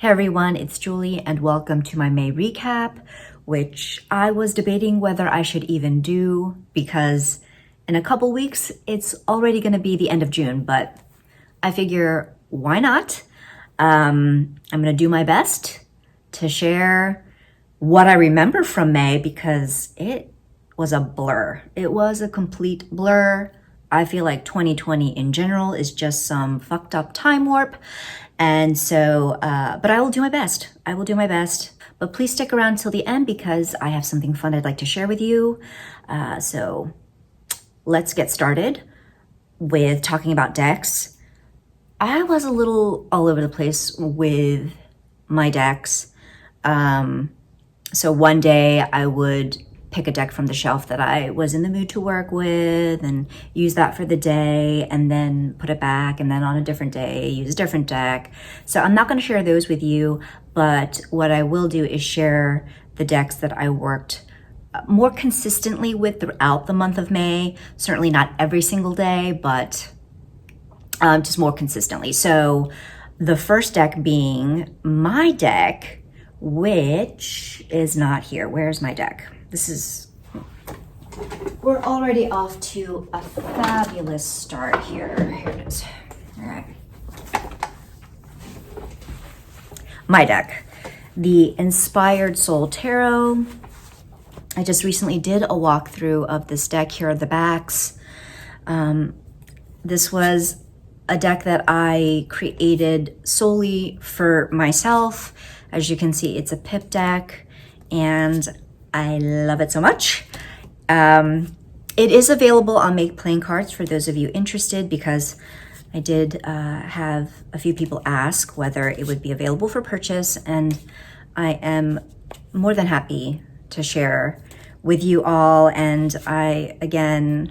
Hey everyone, it's Julie and welcome to my May recap, which I was debating whether I should even do because in a couple weeks it's already going to be the end of June, but I figure why not? I'm going to do my best to share what I remember from May because it was a blur. It was a complete blur. I feel like 2020 in general is just some fucked up time warp. And so, but I will do my best. I will do my best. But please stick around till the end because I have something fun I'd like to share with you. So let's get started with talking about decks. I was a little all over the place with my decks. So one day I would pick a deck from the shelf that I was in the mood to work with and use that for the day and then put it back, and then on a different day use a different deck. So I'm not going to share those with you, but what I will do is share the decks that I worked more consistently with throughout the month of May. Certainly not every single day, but just more consistently. So the first deck being my deck, which is not here. Where's my deck? We're already off to a fabulous start here. Here it is. All right. My deck, the Inspired Soul Tarot. I just recently did a walkthrough of this deck. Here are the backs. This was a deck that I created solely for myself. As you can see, it's a pip deck, and I love it so much. It is available on Make Playing Cards for those of you interested, because I did have a few people ask whether it would be available for purchase, and I am more than happy to share with you all. And I'm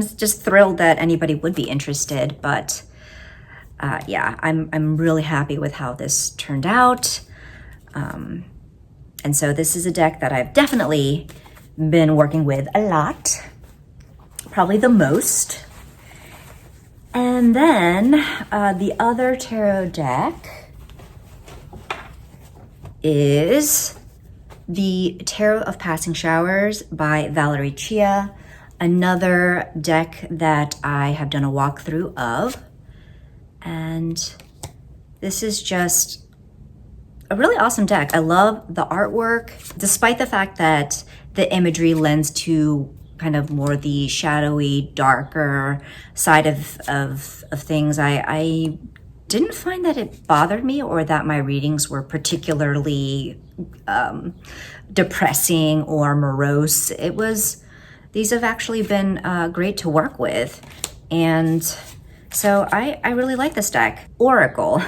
just thrilled that anybody would be interested, but yeah, I'm really happy with how this turned out. And so this is a deck that I've definitely been working with a lot, probably the most. And then the other tarot deck is the Tarot of Passing Showers by Valerie Chia, another deck that I have done a walkthrough of. And this is just a really awesome deck. I love the artwork, despite the fact that the imagery lends to kind of more the shadowy, darker side of things. I didn't find that it bothered me or that my readings were particularly depressing or morose. These have actually been great to work with. And so I really like this deck. Oracle.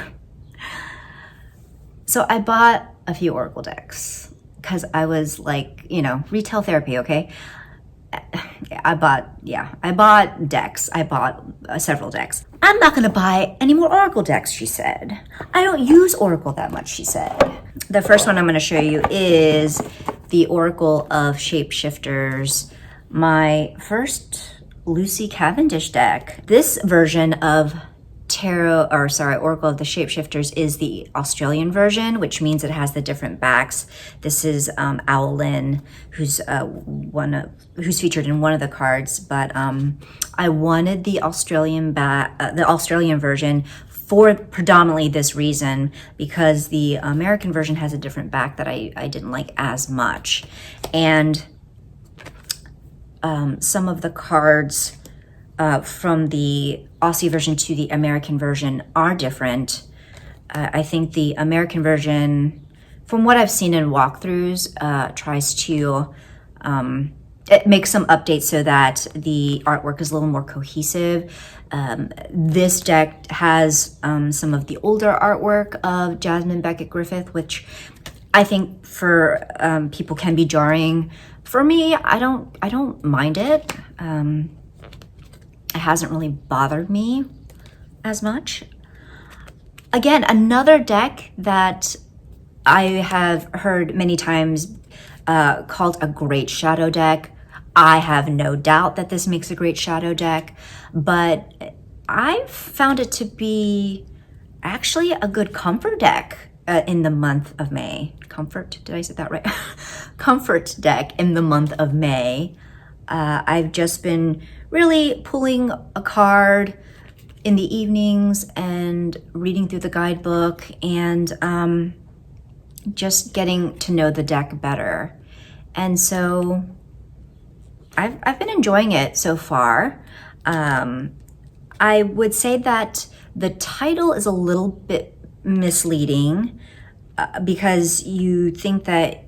So I bought a few Oracle decks because I was like, retail therapy, okay? I bought decks. I bought several decks. I'm not gonna buy any more Oracle decks, she said. I don't use Oracle that much, she said. The first one I'm gonna show you is the Oracle of Shapeshifters, my first Lucy Cavendish deck. This version of Oracle of the Shapeshifters is the Australian version, which means it has the different backs. This is Owlin, who's featured in one of the cards, but I wanted the Australian version for predominantly this reason, because the American version has a different back that I didn't like as much, and some of the cards from the Aussie version to the American version are different. I think the American version, from what I've seen in walkthroughs, tries to make some updates so that the artwork is a little more cohesive. This deck has some of the older artwork of Jasmine Beckett Griffith, which I think for people can be jarring. For me, I don't mind it. It hasn't really bothered me as much. Again, another deck that I have heard many times called a great shadow deck. I have no doubt that this makes a great shadow deck, but I've found it to be actually a good comfort deck. in the month of May. Comfort, did I say that right? Comfort deck in the month of May. I've just been really pulling a card in the evenings and reading through the guidebook and just getting to know the deck better. And so I've been enjoying it so far. I would say that the title is a little bit misleading because you think that,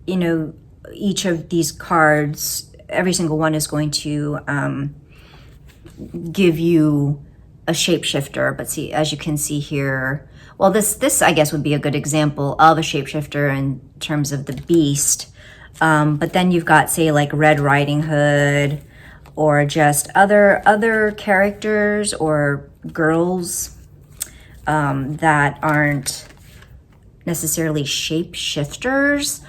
you know, each of these cards, every single one is going to give you a shapeshifter. But see, as you can see here, well, this I guess would be a good example of a shapeshifter in terms of the beast. But then you've got, say, like Red Riding Hood, or just other characters or girls that aren't necessarily shapeshifters.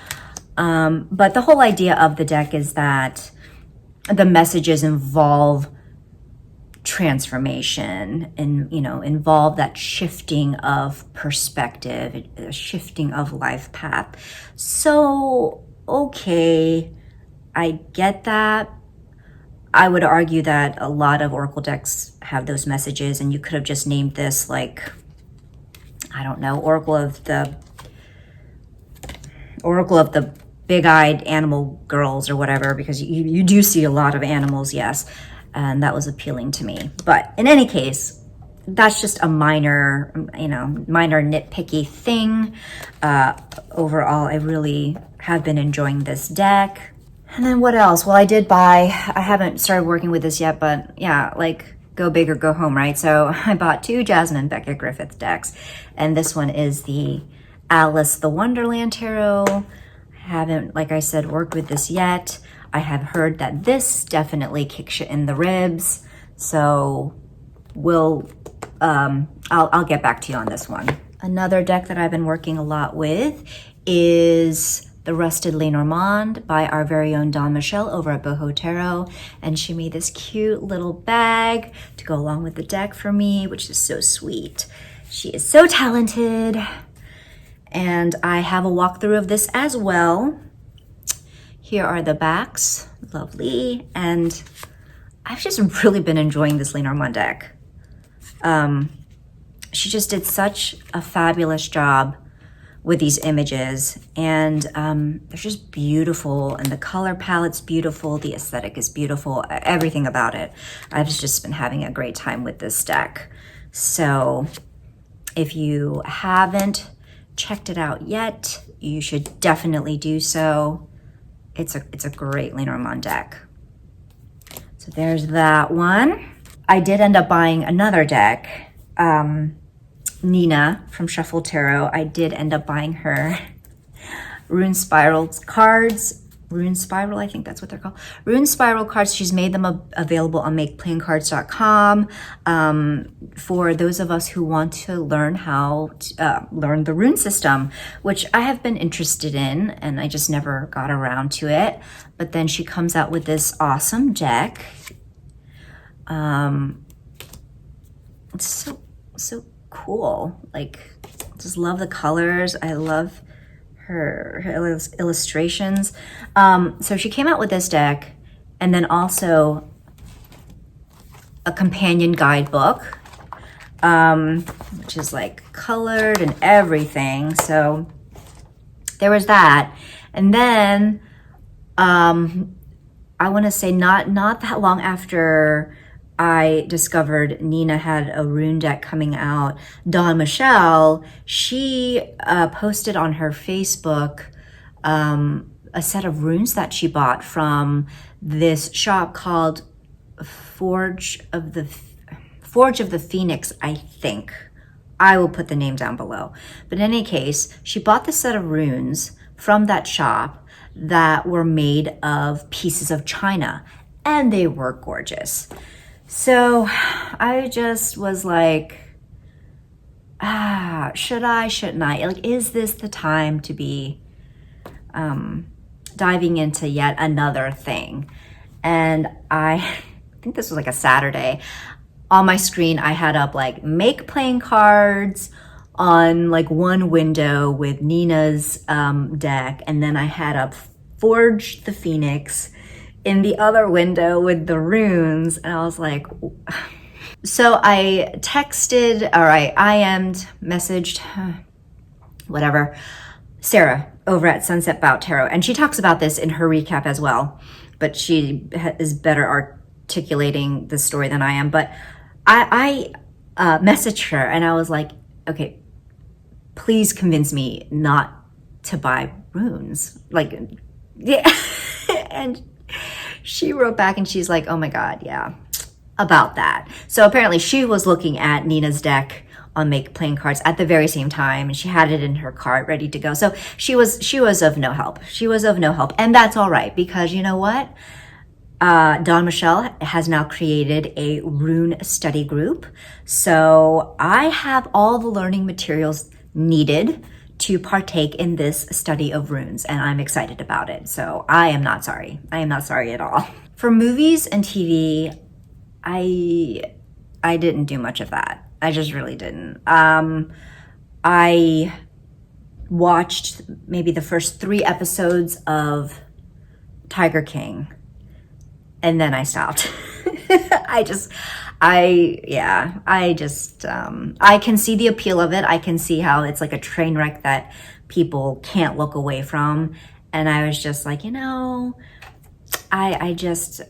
But the whole idea of the deck is that the messages involve transformation and, you know, involve that shifting of perspective, a shifting of life path. So, okay, I get that. I would argue that a lot of Oracle decks have those messages, and you could have just named this, like, I don't know, Oracle of the big-eyed animal girls or whatever, because you do see a lot of animals, yes, and that was appealing to me. But in any case, that's just a minor nitpicky thing. Overall, I really have been enjoying this deck. And then what else? Well, I haven't started working with this yet, but yeah, like, go big or go home, right? So I bought 2 Jasmine Beckett Griffith decks, and this one is the Alice the Wonderland Tarot. I haven't, like I said, worked with this yet. I have heard that this definitely kicks you in the ribs, so I'll get back to you on this one. Another deck that I've been working a lot with is the Rusted Lenormand by our very own Dawn Michelle over at Boho Tarot. And she made this cute little bag to go along with the deck for me, which is so sweet. She is so talented. And I have a walkthrough of this as well. Here are the backs, lovely. And I've just really been enjoying this Lenormand deck. She just did such a fabulous job with these images, and they're just beautiful, and the color palette's beautiful, the aesthetic is beautiful, everything about it. I've just been having a great time with this deck. So if you haven't checked it out yet, you should definitely do so. It's a great Lenormand deck. So there's that one. I did end up buying another deck. Nina from Shuffle Tarot, I did end up buying her Rune Spiral cards. Rune Spiral, I think that's what they're called. Rune Spiral cards. She's made them available on MakePlayingCards.com for those of us who want to learn how to learn the rune system, which I have been interested in, and I just never got around to it. But then she comes out with this awesome deck. It's so cool. Like, just love the colors. I love her illustrations. So she came out with this deck, and then also a companion guidebook, which is like colored and everything. So there was that. And then I want to say not that long after I discovered Nina had a rune deck coming out, Dawn Michelle, she posted on her Facebook a set of runes that she bought from this shop called Forge of the Phoenix, I think. I will put the name down below. But in any case, she bought the set of runes from that shop that were made of pieces of china, and they were gorgeous. So I just was like, should I, shouldn't I? Like, is this the time to be diving into yet another thing? And I think this was like a Saturday. On my screen, I had up like Make Playing Cards, on like one window with Nina's deck, and then I had up Forge the Phoenix in the other window with the runes, and I was like, so I texted, or I IM'd, messaged, whatever, Sarah over at Sunset Bout Tarot, and she talks about this in her recap as well, but she is better articulating the story than I am. But I messaged her and I was like, okay, please convince me not to buy runes. Like, yeah. And she wrote back and she's like, oh my God, yeah, about that. So apparently she was looking at Nina's deck on Make playing cards at the very same time, and she had it in her cart ready to go. So she was of no help. She was of no help, and that's all right, because you know what? Don Michelle has now created a rune study group. So I have all the learning materials needed to partake in this study of runes, and I'm excited about it. So I am not sorry. I am not sorry at all. For movies and TV, I didn't do much of that. I just really didn't. I watched maybe the first 3 episodes of Tiger King, and then I stopped. I can see the appeal of it. I can see how it's like a train wreck that people can't look away from. And I was just like, no, that's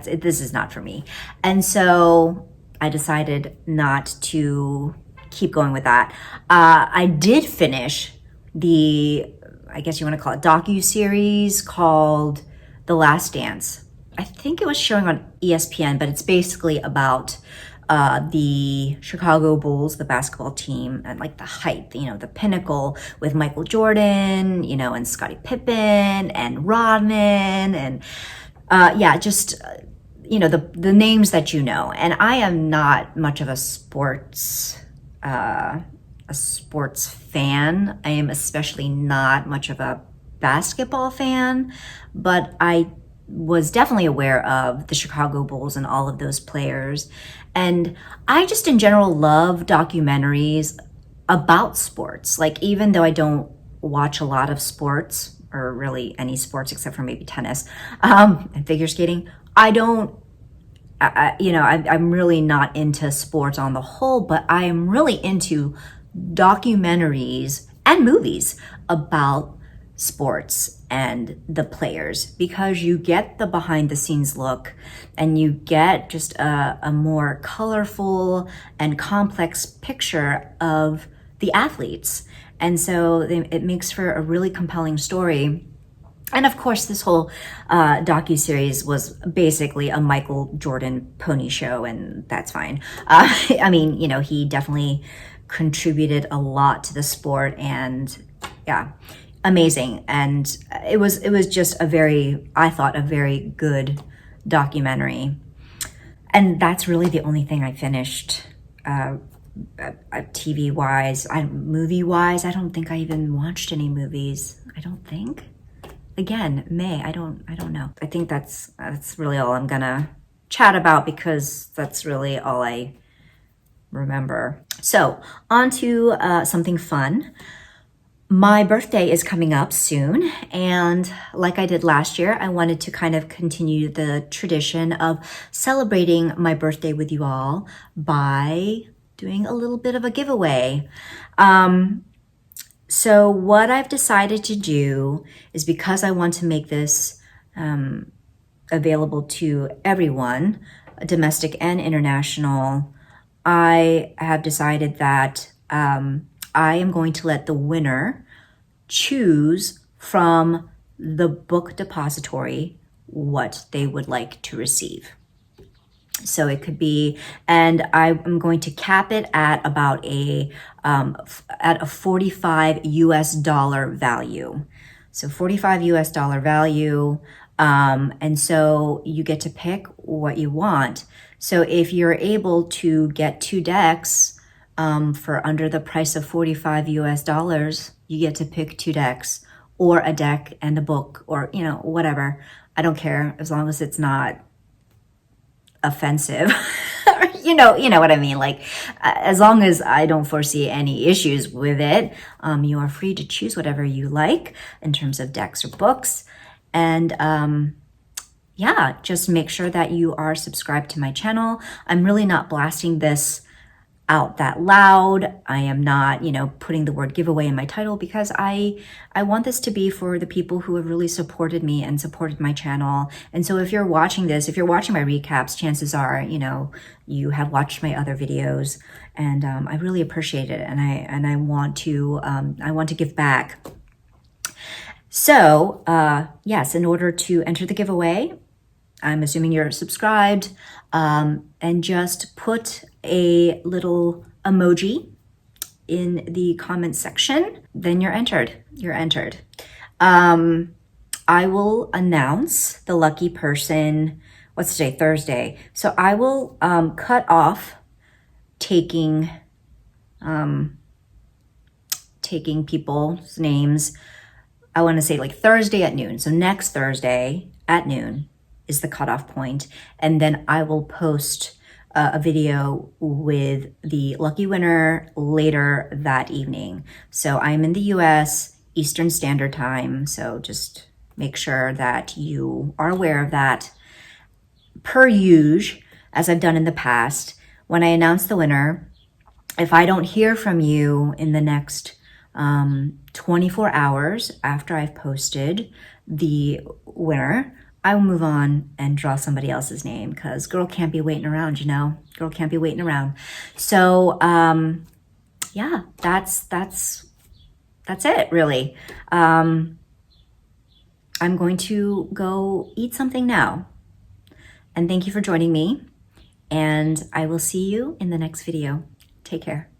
it. This is not for me. And so I decided not to keep going with that. I did finish I guess you want to call it docu-series called The Last Dance. I think it was showing on ESPN, but it's basically about the Chicago Bulls, the basketball team, and like the height, the pinnacle with Michael Jordan, and Scottie Pippen and Rodman, and the names that you know. And I am not much of a sports fan. I am especially not much of a basketball fan, but I was definitely aware of the Chicago Bulls and all of those players. And I just in general love documentaries about sports. Like, even though I don't watch a lot of sports, or really any sports except for maybe tennis and figure skating, I'm really not into sports on the whole, but I am really into documentaries and movies about sports and the players, because you get the behind the scenes look and you get just a more colorful and complex picture of the athletes. And so it makes for a really compelling story. And of course, this whole docu-series was basically a Michael Jordan pony show, and that's fine. He definitely contributed a lot to the sport, and yeah, amazing. And it was just I thought a very good documentary. And that's really the only thing I finished TV wise. Movie wise, I don't think I even watched any movies. I don't think. Again, I don't know. I think that's really all I'm gonna chat about, because that's really all I remember. So on to something fun. My birthday is coming up soon, and like I did last year, I wanted to kind of continue the tradition of celebrating my birthday with you all by doing a little bit of a giveaway. So what I've decided to do is, because I want to make this available to everyone, domestic and international, I have decided that I am going to let the winner choose from the book depository what they would like to receive. So it could be, and I'm going to cap it at about a $45 US value. So $45 US value. And so you get to pick what you want. So if you're able to get 2 decks for under the price of $45 US, you get to pick 2 decks, or a deck and a book, or whatever. I don't care, as long as it's not offensive. you know what I mean? Like, as long as I don't foresee any issues with it, you are free to choose whatever you like in terms of decks or books. And yeah, just make sure that you are subscribed to my channel. I'm really not blasting this out that loud. I am not, putting the word giveaway in my title because I want this to be for the people who have really supported me and supported my channel. And so if you're watching this, if you're watching my recaps, chances are, you have watched my other videos, and I really appreciate it. And I want to give back. So yes, in order to enter the giveaway, I'm assuming you're subscribed, and just put a little emoji in the comment section, then you're entered. You're entered. I will announce the lucky person, what's today? Thursday. So I will cut off taking people's names. I want to say like Thursday at noon. So next Thursday at noon is the cutoff point. And then I will post a video with the lucky winner later that evening. So I'm in the US Eastern Standard Time. So just make sure that you are aware of that. Per usual, as I've done in the past, when I announce the winner, if I don't hear from you in the next 24 hours after I've posted the winner, I will move on and draw somebody else's name, because girl can't be waiting around, Girl can't be waiting around. So yeah, that's it, really. I'm going to go eat something now. And thank you for joining me. And I will see you in the next video. Take care.